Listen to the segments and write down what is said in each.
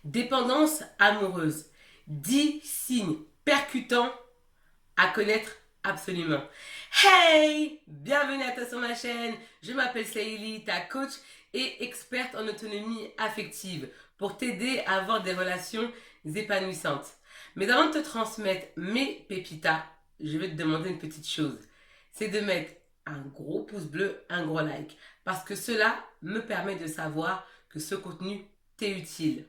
Dépendance amoureuse. 10 signes percutants à connaître absolument. Hey! Bienvenue à toi sur ma chaîne. Je m'appelle Saïli, ta coach et experte en autonomie affective pour t'aider à avoir des relations épanouissantes. Mais avant de te transmettre mes pépitas, je vais te demander une petite chose. C'est de mettre un gros pouce bleu, un gros like. Parce que cela me permet de savoir que ce contenu t'est utile.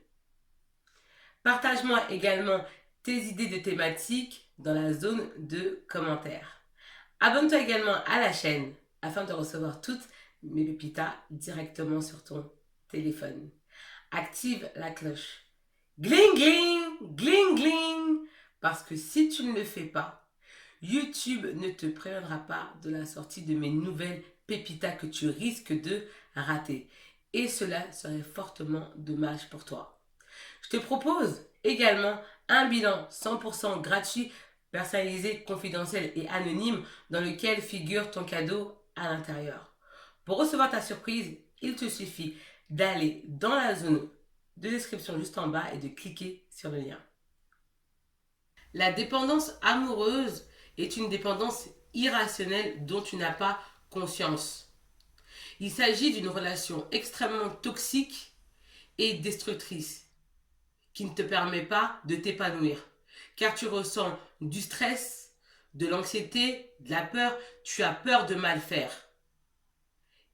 Partage-moi également tes idées de thématiques dans la zone de commentaires. Abonne-toi également à la chaîne afin de recevoir toutes mes pépitas directement sur ton téléphone. Active la cloche. Gling gling, gling gling. Parce que si tu ne le fais pas, YouTube ne te préviendra pas de la sortie de mes nouvelles pépitas que tu risques de rater. Et cela serait fortement dommage pour toi. Je te propose également un bilan 100% gratuit, personnalisé, confidentiel et anonyme dans lequel figure ton cadeau à l'intérieur. Pour recevoir ta surprise, il te suffit d'aller dans la zone de description juste en bas et de cliquer sur le lien. La dépendance amoureuse est une dépendance irrationnelle dont tu n'as pas conscience. Il s'agit d'une relation extrêmement toxique et destructrice qui ne te permet pas de t'épanouir. Car tu ressens du stress, de l'anxiété, de la peur, tu as peur de mal faire.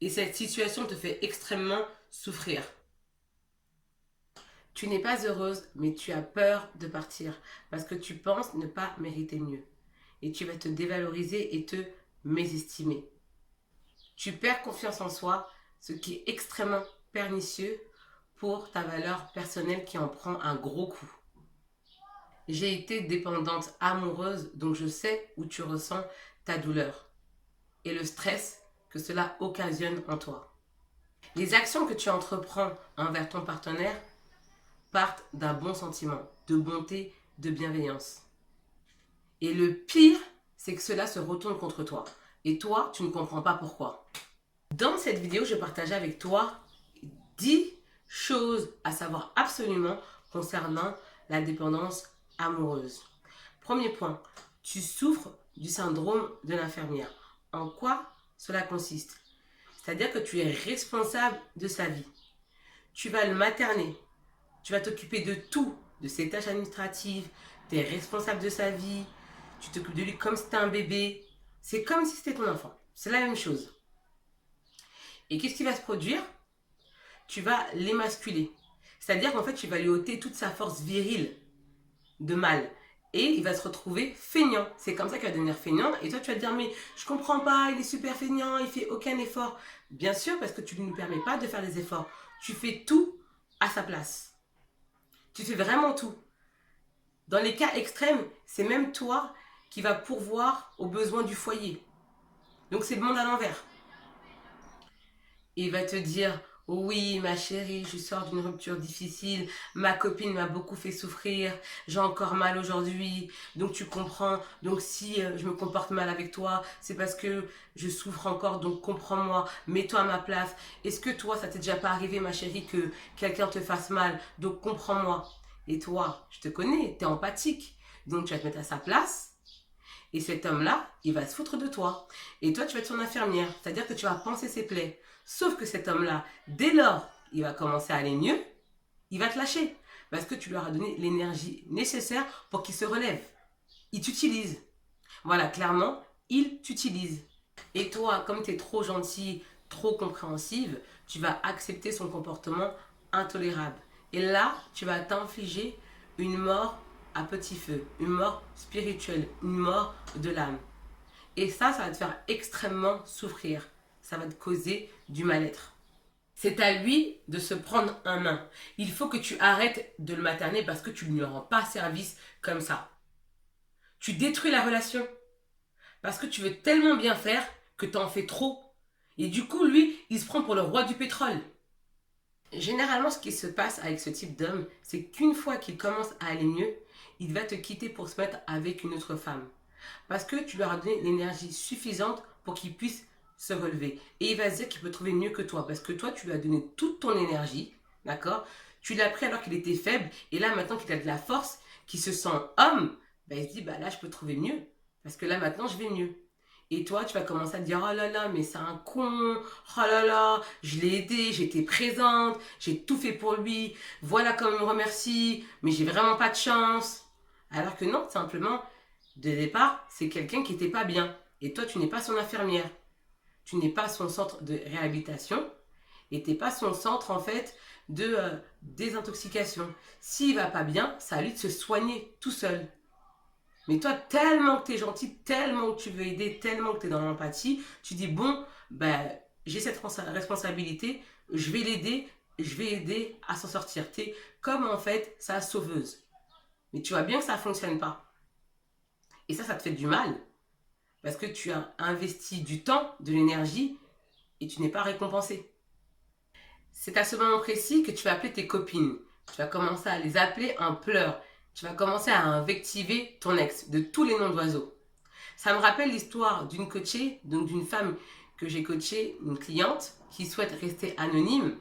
Et cette situation te fait extrêmement souffrir. Tu n'es pas heureuse, mais tu as peur de partir parce que tu penses ne pas mériter mieux. Et tu vas te dévaloriser et te mésestimer. Tu perds confiance en soi, ce qui est extrêmement pernicieux pour ta valeur personnelle qui en prend un gros coup. J'ai été dépendante amoureuse, donc je sais où tu ressens ta douleur et le stress que cela occasionne en toi. Les actions que tu entreprends envers ton partenaire partent d'un bon sentiment, de bonté, de bienveillance. Et le pire, c'est que cela se retourne contre toi. Et toi, tu ne comprends pas pourquoi. Dans cette vidéo, je partage avec toi 10 choses à savoir absolument concernant la dépendance amoureuse. Premier point, tu souffres du syndrome de l'infirmière. En quoi cela consiste? C'est-à-dire que tu es responsable de sa vie. Tu vas le materner. Tu vas t'occuper de tout, de ses tâches administratives. Tu es responsable de sa vie. Tu t'occupes de lui comme si c'était un bébé. C'est comme si c'était ton enfant. C'est la même chose. Et qu'est-ce qui va se produire? Tu vas l'émasculer. C'est-à-dire qu'en fait, tu vas lui ôter toute sa force virile de mâle. Et il va se retrouver feignant. C'est comme ça qu'il va devenir feignant. Et toi, tu vas te dire, mais je comprends pas, il est super feignant, il fait aucun effort. Bien sûr, parce que tu ne lui permets pas de faire des efforts. Tu fais tout à sa place. Tu fais vraiment tout. Dans les cas extrêmes, c'est même toi qui vas pourvoir aux besoins du foyer. Donc c'est le monde à l'envers. Et il va te dire, oui, ma chérie, je sors d'une rupture difficile, ma copine m'a beaucoup fait souffrir, j'ai encore mal aujourd'hui, donc tu comprends, donc si je me comporte mal avec toi, c'est parce que je souffre encore, donc comprends-moi, mets-toi à ma place. Est-ce que toi, ça t'est déjà pas arrivé, ma chérie, que quelqu'un te fasse mal, donc comprends-moi. Et toi, je te connais, t'es empathique, donc tu vas te mettre à sa place. Et cet homme-là, il va se foutre de toi. Et toi, tu vas être son infirmière. C'est-à-dire que tu vas panser ses plaies. Sauf que cet homme-là, dès lors, il va commencer à aller mieux, il va te lâcher. Parce que tu lui auras donné l'énergie nécessaire pour qu'il se relève. Il t'utilise. Voilà, clairement, il t'utilise. Et toi, comme tu es trop gentille, trop compréhensive, tu vas accepter son comportement intolérable. Et là, tu vas t'infliger une mort à petit feu, une mort spirituelle, une mort de l'âme. Et ça va te faire extrêmement souffrir. Ça va te causer du mal-être. C'est à lui de se prendre en main. Il faut que tu arrêtes de le materner parce que tu ne lui rends pas service comme ça. Tu détruis la relation parce que tu veux tellement bien faire que tu en fais trop. Et du coup, lui, il se prend pour le roi du pétrole. Généralement, ce qui se passe avec ce type d'homme, c'est qu'une fois qu'il commence à aller mieux, il va te quitter pour se mettre avec une autre femme. Parce que tu lui as donné l'énergie suffisante pour qu'il puisse se relever. Et il va se dire qu'il peut trouver mieux que toi. Parce que toi, tu lui as donné toute ton énergie, d'accord? Tu l'as pris alors qu'il était faible, et là, maintenant qu'il a de la force, qu'il se sent homme, ben, il se dit, bah là, je peux trouver mieux. Parce que là, maintenant, je vais mieux. Et toi, tu vas commencer à te dire, oh là là, mais c'est un con, oh là là, je l'ai aidé, j'étais présente, j'ai tout fait pour lui, voilà comment il me remercie, mais j'ai vraiment pas de chance. Alors que non, simplement, de départ, c'est quelqu'un qui n'était pas bien. Et toi, tu n'es pas son infirmière. Tu n'es pas son centre de réhabilitation. Et tu n'es pas son centre, en fait, de désintoxication. S'il va pas bien, ça à lui de se soigner tout seul. Mais toi, tellement que tu es gentil, tellement que tu veux aider, tellement que tu es dans l'empathie, tu dis, bon, ben, j'ai cette responsabilité, je vais l'aider, je vais aider à s'en sortir. Tu es comme, en fait, sa sauveuse. Mais tu vois bien que ça ne fonctionne pas. Et ça te fait du mal. Parce que tu as investi du temps, de l'énergie, et tu n'es pas récompensé. C'est à ce moment précis que tu vas appeler tes copines. Tu vas commencer à les appeler en pleurs. Tu vas commencer à invectiver ton ex de tous les noms d'oiseaux. Ça me rappelle l'histoire d'une coachée, donc d'une femme que j'ai coachée, une cliente, qui souhaite rester anonyme.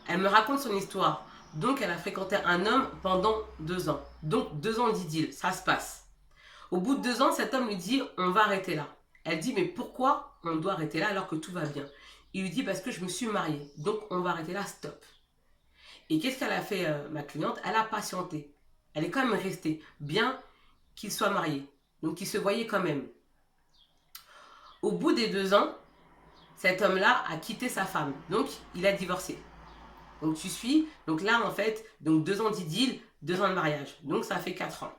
Elle me raconte son histoire. Donc elle a fréquenté un homme pendant 2 ans. Donc 2 ans d'idylle, ça se passe. Au bout de 2 ans, cet homme lui dit, on va arrêter là. Elle dit, mais pourquoi on doit arrêter là alors que tout va bien? Il lui dit, parce que je me suis mariée. Donc on va arrêter là, stop. Et qu'est-ce qu'elle a fait, ma cliente? Elle a patienté. Elle est quand même restée, bien qu'il soit marié. Donc il se voyait quand même. Au bout des 2 ans, cet homme-là a quitté sa femme. Donc il a divorcé. Donc tu suis. Donc là, en fait, donc 2 ans d'idylle, 2 ans de mariage. Donc ça fait 4 ans.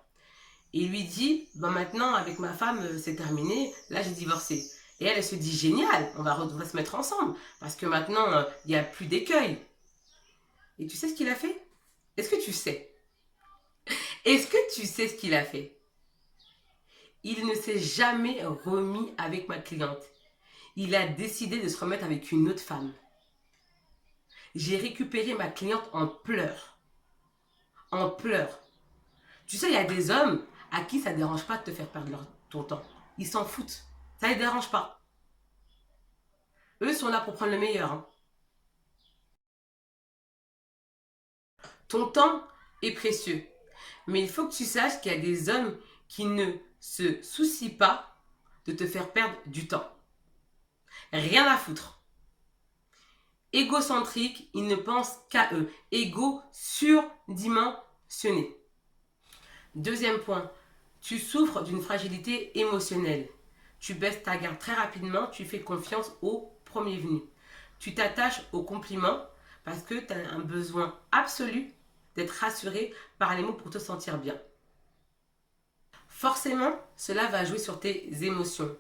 Et il lui dit, ben maintenant, avec ma femme, c'est terminé. Là, j'ai divorcé. Et elle se dit, génial, on va se mettre ensemble. Parce que maintenant, il n'y a plus d'écueil. Et tu sais ce qu'il a fait? Est-ce que tu sais? Est-ce que tu sais ce qu'il a fait? Il ne s'est jamais remis avec ma cliente. Il a décidé de se remettre avec une autre femme. J'ai récupéré ma cliente en pleurs. En pleurs. Tu sais, il y a des hommes à qui ça ne dérange pas de te faire perdre ton temps. Ils s'en foutent. Ça ne les dérange pas. Eux sont là pour prendre le meilleur. Hein. Ton temps est précieux. Mais il faut que tu saches qu'il y a des hommes qui ne se soucient pas de te faire perdre du temps. Rien à foutre. Égocentriques, ils ne pensent qu'à eux. Égo surdimensionné. Deuxième point, tu souffres d'une fragilité émotionnelle. Tu baisses ta garde très rapidement, tu fais confiance au premier venu. Tu t'attaches aux compliments parce que tu as un besoin absolu d'être rassuré par les mots pour te sentir bien. Forcément, cela va jouer sur tes émotions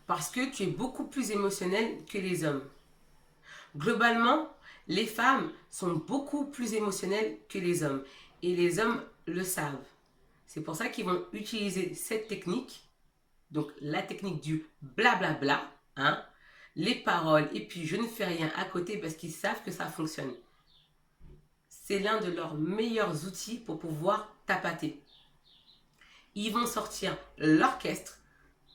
parce que tu es beaucoup plus émotionnel que les hommes. Globalement, les femmes sont beaucoup plus émotionnelles que les hommes et les hommes le savent. C'est pour ça qu'ils vont utiliser cette technique, donc la technique du blablabla, hein, les paroles et puis je ne fais rien à côté parce qu'ils savent que ça fonctionne. C'est l'un de leurs meilleurs outils pour pouvoir tapater. Ils vont sortir l'orchestre,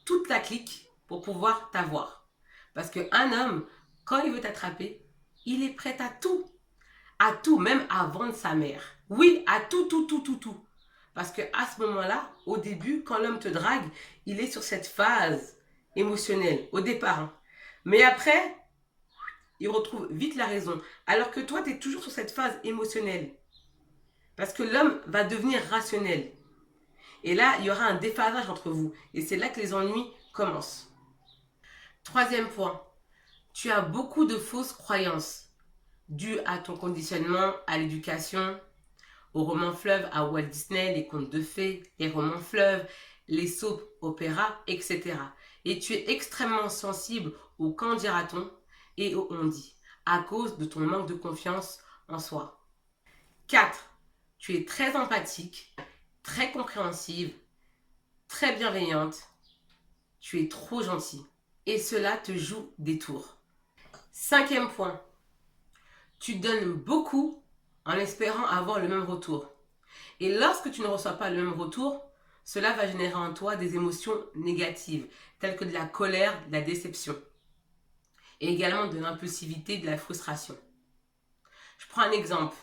toute la clique pour pouvoir t'avoir. Parce qu'un homme, quand il veut t'attraper, il est prêt à tout, même à vendre sa mère. Oui, à tout, tout, tout, tout, tout. Parce qu'à ce moment-là, au début, quand l'homme te drague, il est sur cette phase émotionnelle, au départ. Hein. Mais après, il retrouve vite la raison. Alors que toi, tu es toujours sur cette phase émotionnelle. Parce que l'homme va devenir rationnel. Et là, il y aura un déphasage entre vous. Et c'est là que les ennuis commencent. Troisième point, tu as beaucoup de fausses croyances dues à ton conditionnement, à l'éducation, aux romans fleuves, à Walt Disney, les contes de fées, les romans fleuves, les soap opéras, etc. Et tu es extrêmement sensible au quand dira-t-on et au on dit, à cause de ton manque de confiance en soi. 4. Tu es très empathique, très compréhensive, très bienveillante. Tu es trop gentil. Et cela te joue des tours. Cinquième point. Tu donnes beaucoup en espérant avoir le même retour. Et lorsque tu ne reçois pas le même retour, cela va générer en toi des émotions négatives, telles que de la colère, de la déception. Et également de l'impulsivité, de la frustration. Je prends un exemple.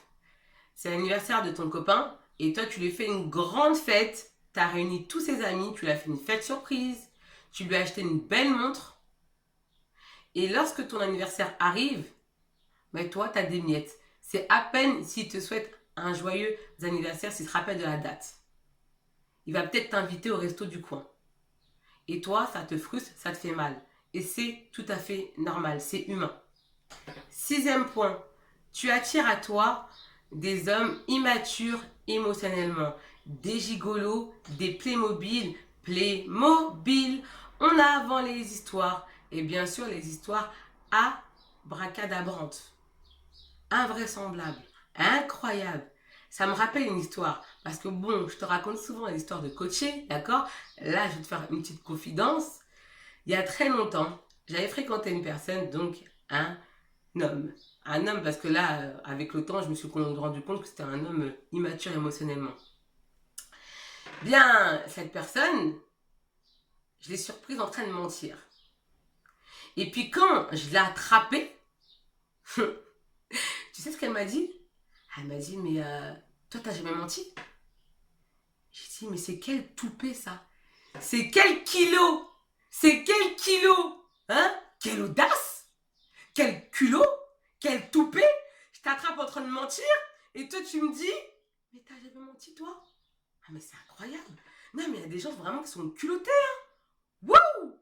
c'est l'anniversaire de ton copain et toi, tu lui fais une grande fête. Tu as réuni tous ses amis, tu lui as fait une fête surprise, tu lui as acheté une belle montre. Et lorsque ton anniversaire arrive, mais toi, tu as des miettes. C'est à peine s'il te souhaite un joyeux anniversaire, s'il se rappelle de la date. Il va peut-être t'inviter au resto du coin. Et toi, ça te frustre, ça te fait mal. Et c'est tout à fait normal, c'est humain. Sixième point, tu attires à toi des hommes immatures émotionnellement. Des gigolos, des Playmobil. Playmobil, on a avant les histoires. Et bien sûr, les histoires abracadabrantes. Invraisemblables, incroyables. Ça me rappelle une histoire. Parce que bon, je te raconte souvent l'histoire de coacher, d'accord? Là, je vais te faire une petite confidence. Il y a très longtemps, j'avais fréquenté une personne, donc un homme. Un homme, parce que là, avec le temps, je me suis rendu compte que c'était un homme immature émotionnellement. Bien, cette personne, je l'ai surprise en train de mentir. Et puis quand je l'ai attrapée, tu sais ce qu'elle m'a dit? Elle m'a dit, mais toi, t'as jamais menti? J'ai dit, mais c'est quel toupet ça? C'est quel kilo? C'est quel kilo? Hein? Quelle audace? Quel culot? Quel toupet? Je t'attrape en train de mentir et toi tu me dis, mais t'as jamais menti toi? Ah mais c'est incroyable. Non mais il y a des gens vraiment qui sont culottés. Hein? Wouh!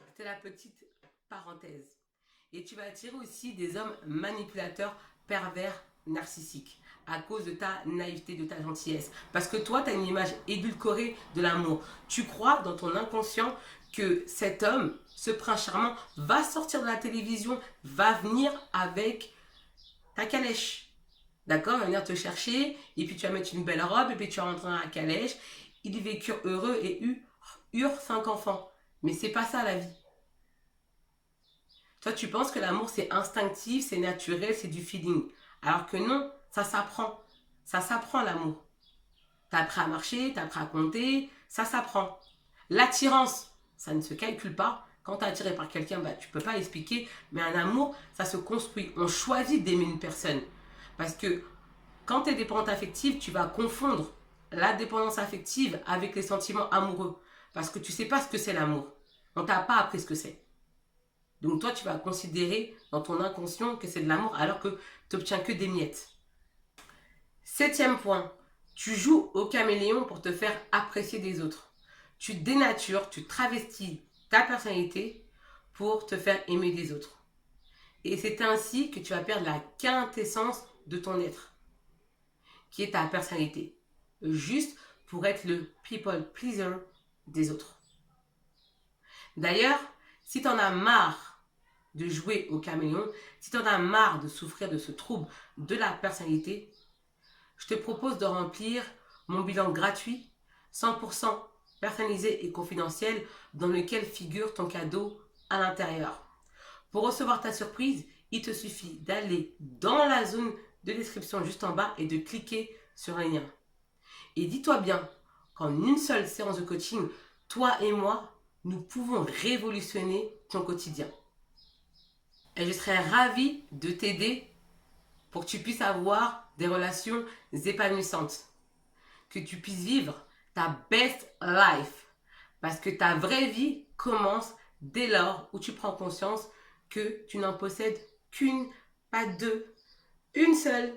C'était la petite parenthèse. Et tu vas attirer aussi des hommes manipulateurs, pervers, narcissiques à cause de ta naïveté, de ta gentillesse. Parce que toi, tu as une image édulcorée de l'amour. Tu crois dans ton inconscient que cet homme, ce prince charmant, va sortir de la télévision, va venir avec ta calèche. D'accord? Il va venir te chercher, et puis tu vas mettre une belle robe, et puis tu vas rentrer dans la calèche. Ils vécurent heureux et eurent 5 enfants. Mais c'est pas ça la vie. Toi, tu penses que l'amour, c'est instinctif, c'est naturel, c'est du feeling. Alors que non, ça s'apprend. Ça s'apprend l'amour. T'as appris à marcher, t'as appris à compter, ça s'apprend. L'attirance, ça ne se calcule pas. Quand t'es attiré par quelqu'un, bah, tu peux pas l'expliquer. Mais un amour, ça se construit. On choisit d'aimer une personne. Parce que quand tu es dépendante affective, tu vas confondre la dépendance affective avec les sentiments amoureux. Parce que tu sais pas ce que c'est l'amour. On t'a pas appris ce que c'est. Donc toi, tu vas considérer dans ton inconscient que c'est de l'amour alors que tu n'obtiens que des miettes. Septième point, tu joues au caméléon pour te faire apprécier des autres. Tu dénatures, tu travestis ta personnalité pour te faire aimer des autres. Et c'est ainsi que tu vas perdre la quintessence de ton être, qui est ta personnalité. Juste pour être le people pleaser des autres. D'ailleurs, si tu en as marre de jouer au caméléon, si tu en as marre de souffrir de ce trouble de la personnalité, je te propose de remplir mon bilan gratuit, 100% personnalisé et confidentiel, dans lequel figure ton cadeau à l'intérieur. Pour recevoir ta surprise, il te suffit d'aller dans la zone de description juste en bas et de cliquer sur le lien. Et dis-toi bien qu'en une seule séance de coaching, toi et moi, nous pouvons révolutionner ton quotidien. Et je serais ravie de t'aider pour que tu puisses avoir des relations épanouissantes. Que tu puisses vivre ta best life. Parce que ta vraie vie commence dès lors où tu prends conscience que tu n'en possèdes qu'une, pas deux, une seule.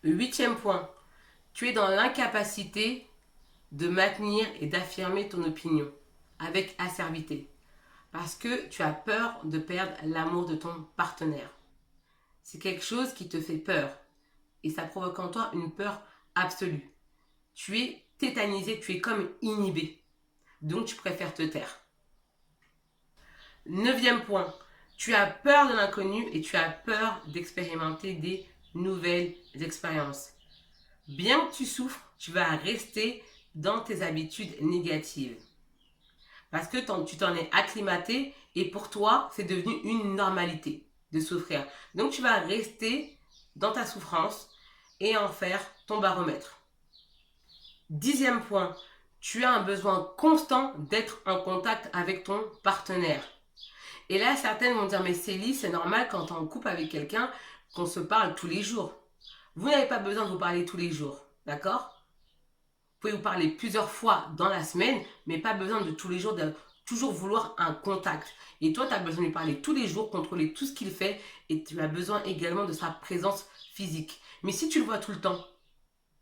Le huitième point, tu es dans l'incapacité de maintenir et d'affirmer ton opinion avec acerbité. Parce que tu as peur de perdre l'amour de ton partenaire. C'est quelque chose qui te fait peur. Et ça provoque en toi une peur absolue. Tu es tétanisé, tu es comme inhibé. Donc tu préfères te taire. Neuvième point, tu as peur de l'inconnu et tu as peur d'expérimenter des nouvelles expériences. Bien que tu souffres, tu vas rester dans tes habitudes négatives. Parce que tu t'en es acclimaté et pour toi, c'est devenu une normalité de souffrir. Donc tu vas rester dans ta souffrance et en faire ton baromètre. Dixième point, tu as un besoin constant d'être en contact avec ton partenaire. Et là, certaines vont dire, mais Célie, c'est normal quand tu es en couple avec quelqu'un qu'on se parle tous les jours. Vous n'avez pas besoin de vous parler tous les jours, d'accord? Vous pouvez vous parler plusieurs fois dans la semaine, mais pas besoin de tous les jours de toujours vouloir un contact. Et toi, tu as besoin de lui parler tous les jours, contrôler tout ce qu'il fait, et tu as besoin également de sa présence physique. Mais si tu le vois tout le temps,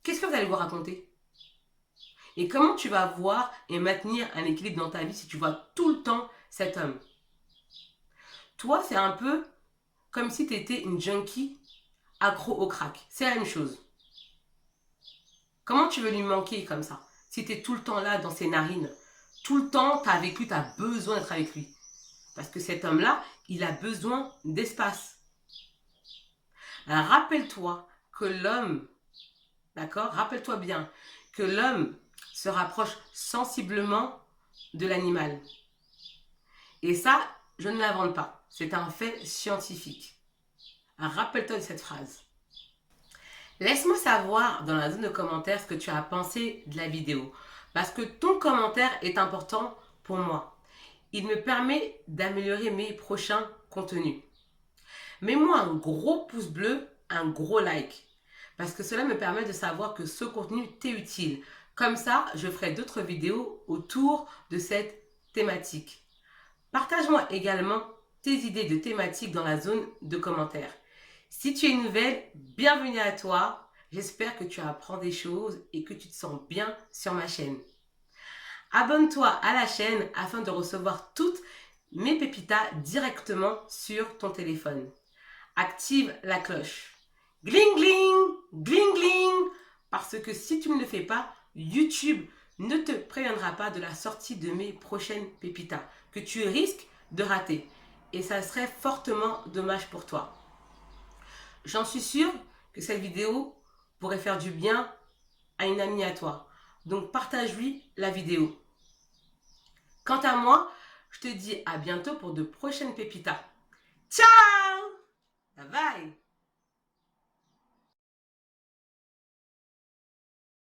qu'est-ce que vous allez vous raconter? Et comment tu vas voir et maintenir un équilibre dans ta vie si tu vois tout le temps cet homme? Toi, c'est un peu comme si tu étais une junkie accro au crack. C'est la même chose. Comment tu veux lui manquer comme ça? Si tu es tout le temps là dans ses narines, tout le temps tu es avec lui, tu as besoin d'être avec lui. Parce que cet homme-là, il a besoin d'espace. Alors rappelle-toi que l'homme, d'accord? Rappelle-toi bien que l'homme se rapproche sensiblement de l'animal. Et ça, je ne l'invente pas. C'est un fait scientifique. Alors, rappelle-toi de cette phrase. Laisse-moi savoir dans la zone de commentaires ce que tu as pensé de la vidéo. Parce que ton commentaire est important pour moi. Il me permet d'améliorer mes prochains contenus. Mets-moi un gros pouce bleu, un gros like. Parce que cela me permet de savoir que ce contenu t'est utile. Comme ça, je ferai d'autres vidéos autour de cette thématique. Partage-moi également tes idées de thématiques dans la zone de commentaires. Si tu es nouvelle, bienvenue à toi. J'espère que tu apprends des choses et que tu te sens bien sur ma chaîne. Abonne-toi à la chaîne afin de recevoir toutes mes pépitas directement sur ton téléphone. Active la cloche. Gling gling, gling gling. Parce que si tu ne le fais pas, YouTube ne te préviendra pas de la sortie de mes prochaines pépitas que tu risques de rater. Et ça serait fortement dommage pour toi. J'en suis sûre que cette vidéo pourrait faire du bien à une amie à toi. Donc partage-lui la vidéo. Quant à moi, je te dis à bientôt pour de prochaines pépitas. Ciao! Bye bye!